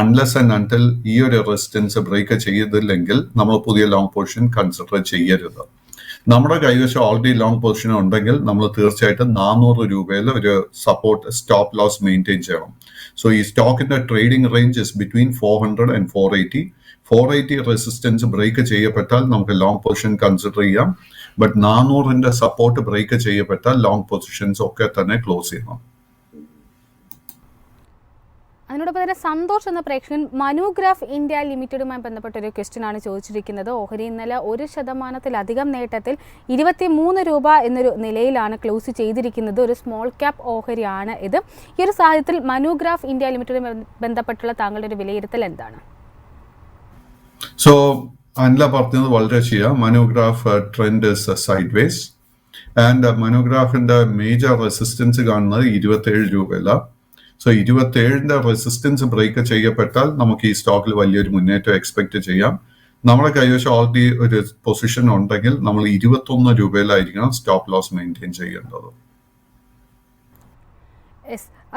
അൺലെസ് ആൻഡ് അൺടിൽ ഈ ഒരു റെസിസ്റ്റൻസ് ബ്രേക്ക് ചെയ്തില്ലെങ്കിൽ നമ്മൾ പുതിയ ലോങ് പൊസിഷൻ കൺസിഡർ ചെയ്യരുത്. നമ്മുടെ കൈവശം ഓൾറെഡി ലോങ് പൊസിഷൻ ഉണ്ടെങ്കിൽ നമ്മൾ തീർച്ചയായിട്ടും 400 രൂപയിൽ ഒരു സപ്പോർട്ട് സ്റ്റോപ്പ് ലോസ് മെയിൻറ്റെയിൻ ചെയ്യണം. ഈ സ്റ്റോക്കിന്റെ trading range is between 400 and 480. 480 resistance break ചെയ്യപ്പെട്ടാൽ നമുക്ക് ലോങ് പൊസിഷൻ കൺസിഡർ ചെയ്യാം. ബട്ട് 400ന്റെ സപ്പോർട്ട് ബ്രേക്ക് ചെയ്യപ്പെട്ടാൽ ലോങ് പൊസിഷൻസ് ഒക്കെ തന്നെ ക്ലോസ് ചെയ്യണം. അതിനോടൊപ്പം തന്നെ സന്തോഷ് എന്ന പ്രേക്ഷകൻ മനുഗ്രാഫ് ഇന്ത്യ ലിമിറ്റഡുമായി ബന്ധപ്പെട്ട ഒരു ക്വസ്റ്റ്യൻ ആണ് ചോദിച്ചിരിക്കുന്നത്. ഓഹരി ഇന്നലെ 1% നേട്ടത്തിൽ 23 രൂപ എന്നൊരു നിലയിലാണ് ക്ലോസ് ചെയ്തിരിക്കുന്നത്. ഒരു സ്മോൾ ക്യാപ് ഓഹരിയാണ് ഇത്. ഈ ഒരു സാഹചര്യത്തിൽ മനുഗ്രാഫ് ഇന്ത്യ ലിമിറ്റഡുമായി ബന്ധപ്പെട്ടുള്ള താങ്കളുടെ ഒരു വിലയിരുത്തൽ എന്താണ്? അനില പറഞ്ഞത് വളരെ ശരിയാണ്. Manugraph trend is sideways and മനുഗ്രാഫിന്റെ മേജർ റെസിസ്റ്റൻസ് കാണുന്നത് 27 രൂപയിലാണ്. 27ന്റെ റെസിസ്റ്റൻസ് ബ്രേക്ക് ചെയ്യപ്പെട്ടാൽ നമുക്ക് ഈ സ്റ്റോക്കിൽ വലിയൊരു മുന്നേറ്റം എക്സ്പെക്ട് ചെയ്യാം. നമ്മുടെ കൈവശം ഓൾറെഡി ഒരു പൊസിഷൻ ഉണ്ടെങ്കിൽ നമ്മൾ 21 രൂപയിലായിരിക്കണം സ്റ്റോപ്പ് ലോസ് മെയിൻറ്റെയിൻ ചെയ്യേണ്ടത്.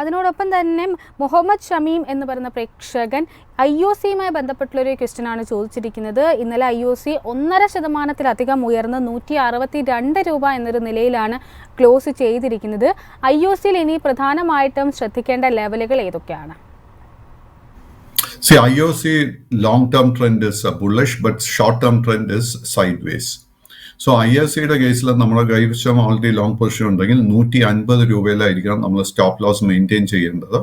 അതിനോടൊപ്പം തന്നെ മുഹമ്മദ് ഷമീം എന്ന് പറയുന്ന പ്രേക്ഷകൻ IOCയുമായി ബന്ധപ്പെട്ടുള്ളൊരു ക്വസ്റ്റ്യൻ ആണ് ചോദിച്ചിരിക്കുന്നത്. ഇന്നലെ IOC 1.5% ഉയർന്ന് 162 രൂപ എന്നൊരു നിലയിലാണ് ക്ലോസ് ചെയ്തിരിക്കുന്നത്. IOCയിൽ ഇനി പ്രധാനമായിട്ടും ശ്രദ്ധിക്കേണ്ട ലെവലുകൾ ഏതൊക്കെയാണ്? IOC long term trend is bullish, but short term trend is sideways. IOCയുടെ കേസിൽ നമ്മുടെ കൈവശം ഓൾറെഡി ലോങ് പൊസിഷൻ ഉണ്ടെങ്കിൽ 150 രൂപയിലായിരിക്കണം നമ്മൾ സ്റ്റോപ്പ് ലോസ് മെയിൻറ്റെയിൻ ചെയ്യേണ്ടത്.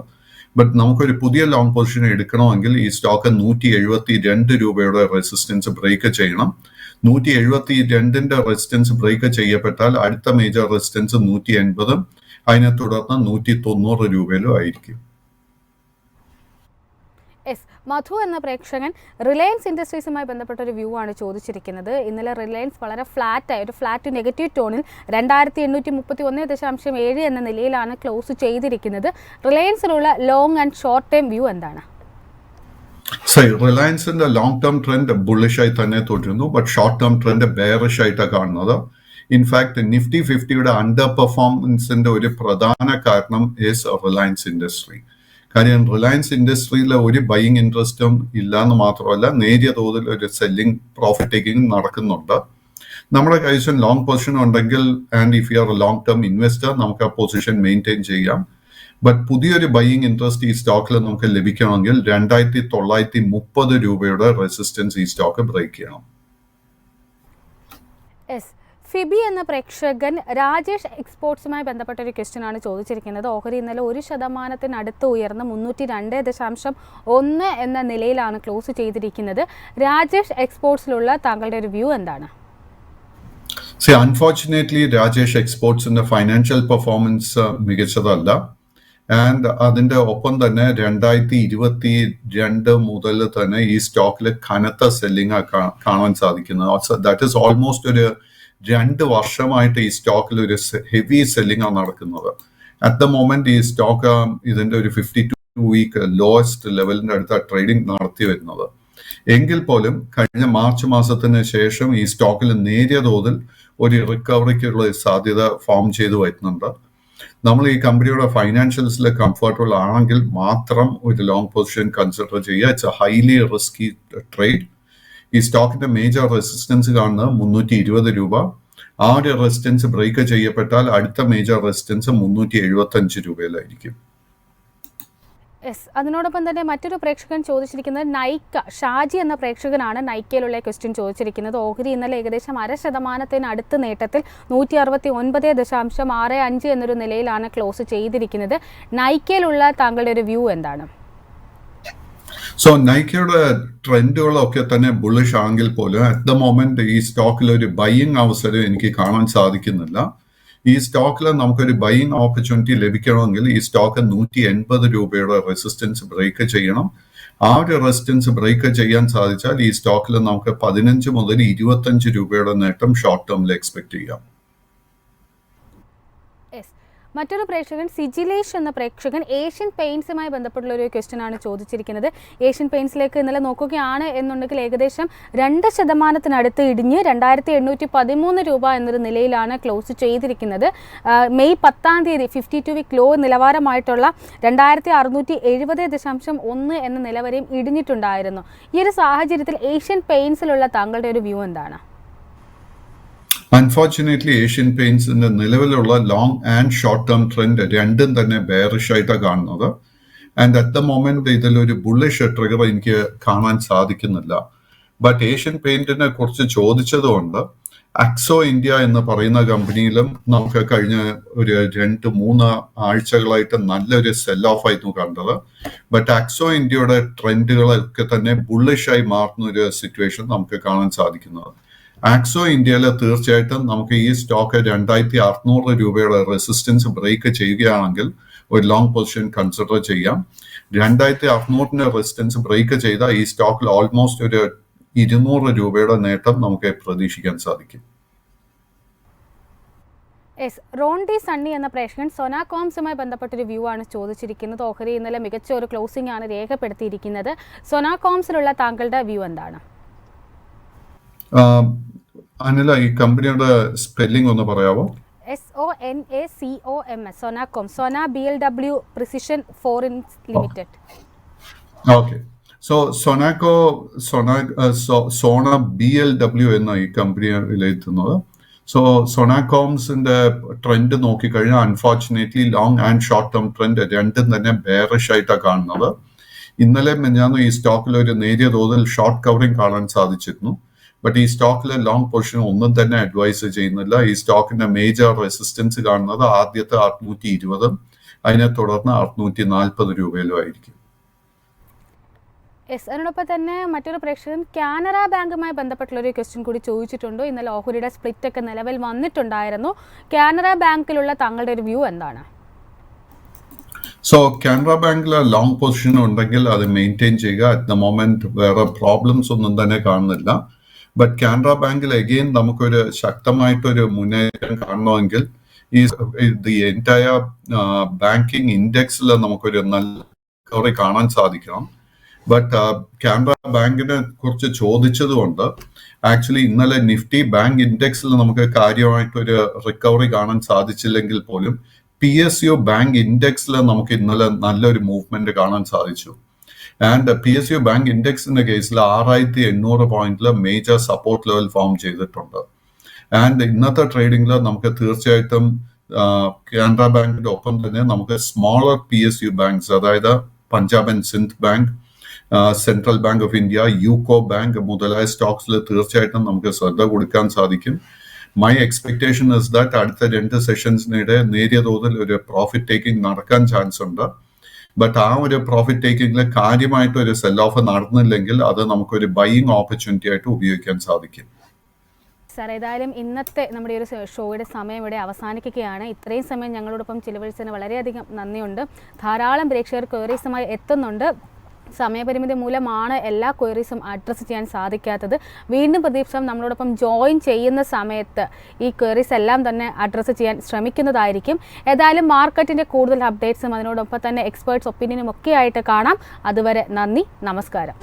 ബട്ട് നമുക്കൊരു പുതിയ ലോങ് പൊസിഷൻ എടുക്കണമെങ്കിൽ ഈ സ്റ്റോക്ക് 172 രൂപയുടെ റെസിസ്റ്റൻസ് ബ്രേക്ക് ചെയ്യണം. 172ന്റെ റെസിസ്റ്റൻസ് ബ്രേക്ക് ചെയ്യപ്പെട്ടാൽ അടുത്ത മേജർ റെസിസ്റ്റൻസ് 180, അതിനെ തുടർന്ന് 190 രൂപയിലും ആയിരിക്കും. മധു എന്ന പ്രേക്ഷകൻ റിലയൻസ് ഇൻഡസ്ട്രീസുമായി ബന്ധപ്പെട്ട ഒരു വ്യൂ ആണ് ചോദിച്ചിരിക്കുന്നത്. ഇന്നലെ റിലയൻസ് വളരെ ഫ്ലാറ്റായി ഒരു ഫ്ലാറ്റ് ടു നെഗറ്റീവ് ടോണിൽ 2831.7 എന്ന നിലയിലാണ് ക്ലോസ് ചെയ്തിരിക്കുന്നത്. റിലയൻസിലുള്ള long and short time view എന്താണ്? റിലയൻസിന്റെ ലോങ് ടേം ട്രെൻഡ് ബുള്ളിഷ് ആയി തന്നെ തുടരുന്നു, but short term trend bearish ആയിട്ടാണ് കാണുന്നത്. ഇൻഫാക്ട് നിഫ്റ്റി 50യുടെ അണ്ടർ പെർഫോമൻസിന്റെ ഒരു പ്രധാന കാരണം ഈസ് റിലയൻസ് ഇൻഡസ്ട്രി. കാര്യം റിലയൻസ് ഇൻഡസ്ട്രിയിലെ ഒരു ബൈയിങ് ഇൻട്രസ്റ്റും ഇല്ല എന്ന് മാത്രമല്ല, നേരിയ തോതിൽ ഒരു സെല്ലിംഗ് പ്രോഫിറ്റ് ടേക്കിംഗ് നടക്കുന്നുണ്ട്. നമ്മുടെ കൈവശം ലോങ് പൊസിഷൻ ഉണ്ടെങ്കിൽ and if you are A long term investor, നമുക്ക് ആ പൊസിഷൻ മെയിൻറ്റെയിൻ ചെയ്യാം. ബട്ട് പുതിയൊരു ബൈയിങ് ഇൻട്രസ്റ്റ് ഈ സ്റ്റോക്കിൽ നമുക്ക് ലഭിക്കണമെങ്കിൽ 2930 രൂപയുടെ റെസിസ്റ്റൻസ് ഈ സ്റ്റോക്ക് ബ്രേക്ക് ചെയ്യണം. ഫിബി എന്ന പ്രേക്ഷകൻ രാജേഷ് എക്സ്പോർട്സുമായി ബന്ധപ്പെട്ട ഒരു ക്വസ്റ്റ്യൻ ആണ് ചോദിച്ചിരിക്കുന്നത്. ഓഹരി ഇന്നലെ 1% ഉയർന്ന് 302.1 എന്ന നിലയിലാണ് ക്ലോസ് ചെയ്തിരിക്കുന്നത്. രാജേഷ് എക്സ്പോർട്സിലുള്ള താങ്കളുടെ ഒരു വ്യൂ എന്താണ്? അൺഫോർച്ചുനേറ്റ്ലി രാജേഷ് എക്സ്പോർട്സിന്റെ ഫൈനാൻഷ്യൽ പെർഫോമൻസ് മികച്ചതല്ല. ആൻഡ് അതിന്റെ ഒപ്പം തന്നെ 2022 മുതൽ തന്നെ ഈ സ്റ്റോക്കിൽ കനത്ത സെല്ലിംഗ് കാണാൻ സാധിക്കുന്നത്. ദാറ്റ് ഈസ് ഓൾമോസ്റ്റ് ഒരു 2 വർഷമായിട്ട് ഈ സ്റ്റോക്കിൽ ഒരു ഹെവി സെല്ലിംഗ് ആണ് നടക്കുന്നത്. അറ്റ് ദ മൊമെന്റ് ഈ സ്റ്റോക്ക് ഇതിന്റെ ഒരു 52 വീക്ക് ലോവസ്റ്റ് ലെവലിന്റെ അടുത്ത ട്രേഡിംഗ് നടത്തി വരുന്നത്. എങ്കിൽ പോലും കഴിഞ്ഞ മാർച്ച് മാസത്തിന് ശേഷം ഈ സ്റ്റോക്കിൽ നേരിയ തോതിൽ ഒരു റിക്കവറിക്കുള്ള സാധ്യത ഫോം ചെയ്തു വരുന്നുണ്ട്. നമ്മൾ ഈ കമ്പനിയുടെ ഫൈനാൻഷ്യൽസിൽ കംഫർട്ടബിൾ ആണെങ്കിൽ മാത്രം ഒരു ലോങ് പൊസിഷൻ കൺസിഡർ ചെയ്യുക. It's A highly risky trade. ഈ സ്റ്റോക്കിന്റെ മേജർ റെസിസ്റ്റൻസ് കാണുന്നത് 320 രൂപ. ആ ഒരു റെസിസ്റ്റൻസ് ബ്രേക്ക് ചെയ്യപ്പെട്ടാൽ അടുത്ത മേജർ റെസിസ്റ്റൻസ് 375 രൂപയിലായിരിക്കും. അതിനോടൊപ്പം തന്നെ മറ്റൊരു പ്രേക്ഷകൻ ചോദിച്ചിരിക്കുന്നത് നൈക്ക, ഷാജി എന്ന പ്രേക്ഷകനാണ് നൈക്കയിലുള്ള ക്വസ്റ്റ്യൻ ചോദിച്ചിരിക്കുന്നത്. ഓഹരി ഇന്നലെ ഏകദേശം 0.5% അടുത്ത നേട്ടത്തിൽ 169.65 എന്നൊരു നിലയിലാണ് ക്ലോസ് ചെയ്തിരിക്കുന്നത്. നൈക്കയിലുള്ള താങ്കളുടെ ഒരു വ്യൂ എന്താണ്? നൈക്കയുടെ ട്രെൻഡുകളൊക്കെ തന്നെ ബുള്ളിഷ് ആണെങ്കിൽ പോലും അറ്റ് ദ മൊമെന്റ് ഈ സ്റ്റോക്കിൽ ഒരു ബൈയിങ് അവസരം എനിക്ക് കാണാൻ സാധിക്കുന്നില്ല. ഈ സ്റ്റോക്കിൽ നമുക്കൊരു ബൈയിങ് ഓപ്പർച്യൂണിറ്റി ലഭിക്കണമെങ്കിൽ ഈ സ്റ്റോക്ക് 180 രൂപയുടെ റെസിസ്റ്റൻസ് ബ്രേക്ക് ചെയ്യണം. ആ ഒരു റെസിസ്റ്റൻസ് ബ്രേക്ക് ചെയ്യാൻ സാധിച്ചാൽ ഈ സ്റ്റോക്കിൽ നമുക്ക് 15 മുതൽ 25 രൂപയുടെ നേട്ടം ഷോർട്ട് ടേമിൽ എക്സ്പെക്ട് ചെയ്യാം. മറ്റൊരു പ്രേക്ഷകൻ സിജിലേഷ് എന്ന പ്രേക്ഷകൻ ഏഷ്യൻ പെയിൻറ്റ്സുമായി ബന്ധപ്പെട്ടുള്ള ഒരു ക്വസ്റ്റ്യൻ ആണ് ചോദിച്ചിരിക്കുന്നത്. ഏഷ്യൻ പെയിൻറ്റ്സിലേക്ക് ഇന്നലെ നോക്കുകയാണ് എന്നുണ്ടെങ്കിൽ ഏകദേശം 2% ഇടിഞ്ഞ് 2813 രൂപ എന്നൊരു നിലയിലാണ് ക്ലോസ് ചെയ്തിരിക്കുന്നത്. മെയ് 10 52 വീക്ക് ലോ നിലവാരമായിട്ടുള്ള 2670.1 എന്ന നില വരെയും ഇടിഞ്ഞിട്ടുണ്ടായിരുന്നു. ഈ ഒരു സാഹചര്യത്തിൽ ഏഷ്യൻ പെയിൻറ്റ്സിലുള്ള താങ്കളുടെ ഒരു വ്യൂ എന്താണ്? അൺഫോർച്ചുനേറ്റ്ലി ഏഷ്യൻ പെയിന്റ്സിന്റെ നിലവിലുള്ള long and short term trend രണ്ടും തന്നെ ബെയറിഷ് ആയിട്ടാണ് കാണുന്നത്. ആൻഡ് അറ്റ് ദ മൊമെന്റ് ഇതിലൊരു ബുള്ളിഷ് ട്രിഗർ എനിക്ക് കാണാൻ സാധിക്കുന്നില്ല. ബട്ട് ഏഷ്യൻ പെയിന്റിനെ കുറിച്ച് ചോദിച്ചതുകൊണ്ട് അക്സോ ഇന്ത്യ എന്ന് പറയുന്ന കമ്പനിയിലും നമുക്ക് കഴിഞ്ഞ ഒരു 2-3 ആഴ്ചകളായിട്ട് നല്ലൊരു സെൽ ഓഫ് ആയിരുന്നു കണ്ടത്. ബട്ട് അക്സോ ഇന്ത്യയുടെ ട്രെൻഡുകളൊക്കെ തന്നെ ബുള്ളിഷായി മാറുന്ന ഒരു സിറ്റുവേഷൻ നമുക്ക് കാണാൻ സാധിക്കുന്നത്. ആക്സോ ഇന്ത്യയിൽ തീർച്ചയായിട്ടും നമുക്ക് ഈ സ്റ്റോക്ക് 2600 രൂപയുടെ റെസിസ്റ്റൻസ് ബ്രേക്ക് ചെയ്യുകയാണെങ്കിൽ ഒരു ലോങ് പൊസിഷൻ കൺസിഡർ ചെയ്യാം. 2600 റെസിസ്റ്റൻസ് ബ്രേക്ക് ചെയ്ത ഈ സ്റ്റോക്കിൽ ഓൾമോസ്റ്റ് ഒരു 200 രൂപയുടെ നേട്ടം നമുക്ക് പ്രതീക്ഷിക്കാൻ സാധിക്കും. റോണ്ടി സണ്ണി എന്ന പ്രേക്ഷകൻ സൊനാകോംസുമായി ബന്ധപ്പെട്ടൊരു വ്യൂ ആണ് ചോദിച്ചിരിക്കുന്നത്. ഓഹരി ഇന്നലെ മികച്ച ഒരു ക്ലോസിംഗ് ആണ് രേഖപ്പെടുത്തിയിരിക്കുന്നത്. സൊനാകോംസിലുള്ള താങ്കളുടെ വ്യൂ എന്താണ്? അനില, ഈ കമ്പനിയുടെ സ്പെല്ലിംഗ് ഒന്ന് പറയാമോ? SONACOMS, Sonacom, Sona BLW precision forgings limited. Okay, Sona BLW എന്ന ഈ കമ്പനി വിലയിരുത്തുന്നത്. സൊനാകോംസിന്റെ ട്രെൻഡ് നോക്കിക്കഴിഞ്ഞാൽ unfortunately long and short term trend രണ്ടും തന്നെ ബെയറിഷ് ആയിട്ടാണ് കാണുന്നത്. ഇന്നലെ ഞാൻ ഈ സ്റ്റോക്കിൽ ഒരു നേരിയ തോതിൽ ഷോർട്ട് കവറിംഗ് കാണാൻ സാധിച്ചിരുന്നു. ബട്ട് ഈ സ്റ്റോക്കിലെ ലോങ് പൊസിഷൻ ഒന്നും തന്നെ അഡ്വൈസ് ചെയ്യുന്നില്ല. ഈ സ്റ്റോക്കിന്റെ മേജർ റെസിസ്റ്റൻസ് കാണുന്നത് ആദ്യത്തെ 620, അതിനെ തുടർന്ന് 640 രൂപയിലും ആയിരിക്കും. അതിനോടൊപ്പം തന്നെ മറ്റൊരു പ്രേക്ഷകൻ കാനറ ബാങ്കുമായി ബന്ധപ്പെട്ടുള്ള ഒരു ക്വസ്റ്റ്യൻ കൂടി ചോദിച്ചിട്ടുണ്ടോ? ഇന്നലെ ഓഹരിയുടെ സ്പ്ലിറ്റ് ഒക്കെ നിലവിൽ വന്നിട്ടുണ്ടായിരുന്നു. കാനറ ബാങ്കിലുള്ള താങ്കളുടെ ഒരു വ്യൂ എന്താണ്? കാനറ ബാങ്കിലെ ലോങ് പൊസിഷൻ ഉണ്ടെങ്കിൽ അത് മെയിൻറ്റെയിൻ ചെയ്യുക. അറ്റ് ദ മൊമെന്റ് വേറെ പ്രോബ്ലംസ് ഒന്നും തന്നെ കാണുന്നില്ല. ബട്ട് കാനറ ബാങ്കിൽ അഗെയിൻ നമുക്കൊരു ശക്തമായിട്ടൊരു മുന്നേറ്റം കാണണമെങ്കിൽ ഈ എൻറ്റയർ ബാങ്കിങ് ഇൻഡെക്സിൽ നമുക്കൊരു നല്ല റിക്കവറി കാണാൻ സാധിക്കണം. ബട്ട് കാനറ ബാങ്കിനെ കുറിച്ച് ചോദിച്ചതുകൊണ്ട് ആക്ച്വലി ഇന്നലെ നിഫ്റ്റി ബാങ്ക് ഇൻഡെക്സിൽ നമുക്ക് കാര്യമായിട്ടൊരു റിക്കവറി കാണാൻ സാധിച്ചില്ലെങ്കിൽ പോലും PSU ബാങ്ക് ഇൻഡെക്സിൽ നമുക്ക് ഇന്നലെ നല്ലൊരു മൂവ്മെന്റ് കാണാൻ സാധിച്ചു. ആൻഡ് PSU ബാങ്ക് ഇൻഡെക്സിന്റെ കേസിൽ 6800 പോയിന്റിൽ മേജർ സപ്പോർട്ട് ലെവൽ ഫോം ചെയ്തിട്ടുണ്ട്. ആൻഡ് ഇന്നത്തെ ട്രേഡിംഗിൽ നമുക്ക് തീർച്ചയായിട്ടും കാനറ ബാങ്കിന്റെ ഒപ്പം തന്നെ നമുക്ക് സ്മോളർ PSU ബാങ്ക്സ്, അതായത് Punjab and Sindh bank, central bank of India, UCO bank മുതലായ സ്റ്റോക്സിൽ തീർച്ചയായിട്ടും നമുക്ക് ശ്രദ്ധ കൊടുക്കാൻ സാധിക്കും. മൈ എക്സ്പെക്ടേഷൻ ഇസ് ദാറ്റ് അടുത്ത 2 സെഷൻസിനിടെ നേരിയ തോതിൽ ഒരു പ്രോഫിറ്റ് ടേക്കിംഗ് നടക്കാൻ ചാൻസ് ഉണ്ട്. ബട്ട് ആ ഒരു പ്രോഫിറ്റ് ടേക്കിംഗിൽ കാര്യമായിട്ട് ഒരു സെൽ ഓഫ് നടന്നില്ലെങ്കിൽ അത് നമുക്കൊരു ബൈയിങ് ഓപ്പർച്യൂണിറ്റി ആയിട്ട് ഉപയോഗിക്കാൻ സാധിക്കും. സാർ, ഏതായാലും ഇന്നത്തെ നമ്മുടെ ഒരു ഷോയുടെ സമയം ഇവിടെ അവസാനിക്കുകയാണ്. ഇത്രയും സമയം ഞങ്ങളോടൊപ്പം ചിലവഴിച്ചതിന് വളരെയധികം നന്ദിയുണ്ട്. ധാരാളം പ്രേക്ഷകർ ക്വയറീസുമായി എത്തുന്നുണ്ട്. സമയപരിമിതി മൂലമാണ് എല്ലാ ക്വയറീസും അഡ്രസ്സ് ചെയ്യാൻ സാധിക്കാത്തത്. വീണ്ടും പ്രദീപ് സാർ നമ്മളോടൊപ്പം ജോയിൻ ചെയ്യുന്ന സമയത്ത് ഈ ക്വയറീസ് എല്ലാം തന്നെ അഡ്രസ്സ് ചെയ്യാൻ ശ്രമിക്കുന്നതായിരിക്കും. ഏതായാലും മാർക്കറ്റിൻ്റെ കൂടുതൽ അപ്ഡേറ്റ്സും അതിനോടൊപ്പം തന്നെ എക്സ്പേർട്സ് ഒപ്പീനിയനും ഒക്കെ ആയിട്ട് കാണാം. അതുവരെ നന്ദി, നമസ്കാരം.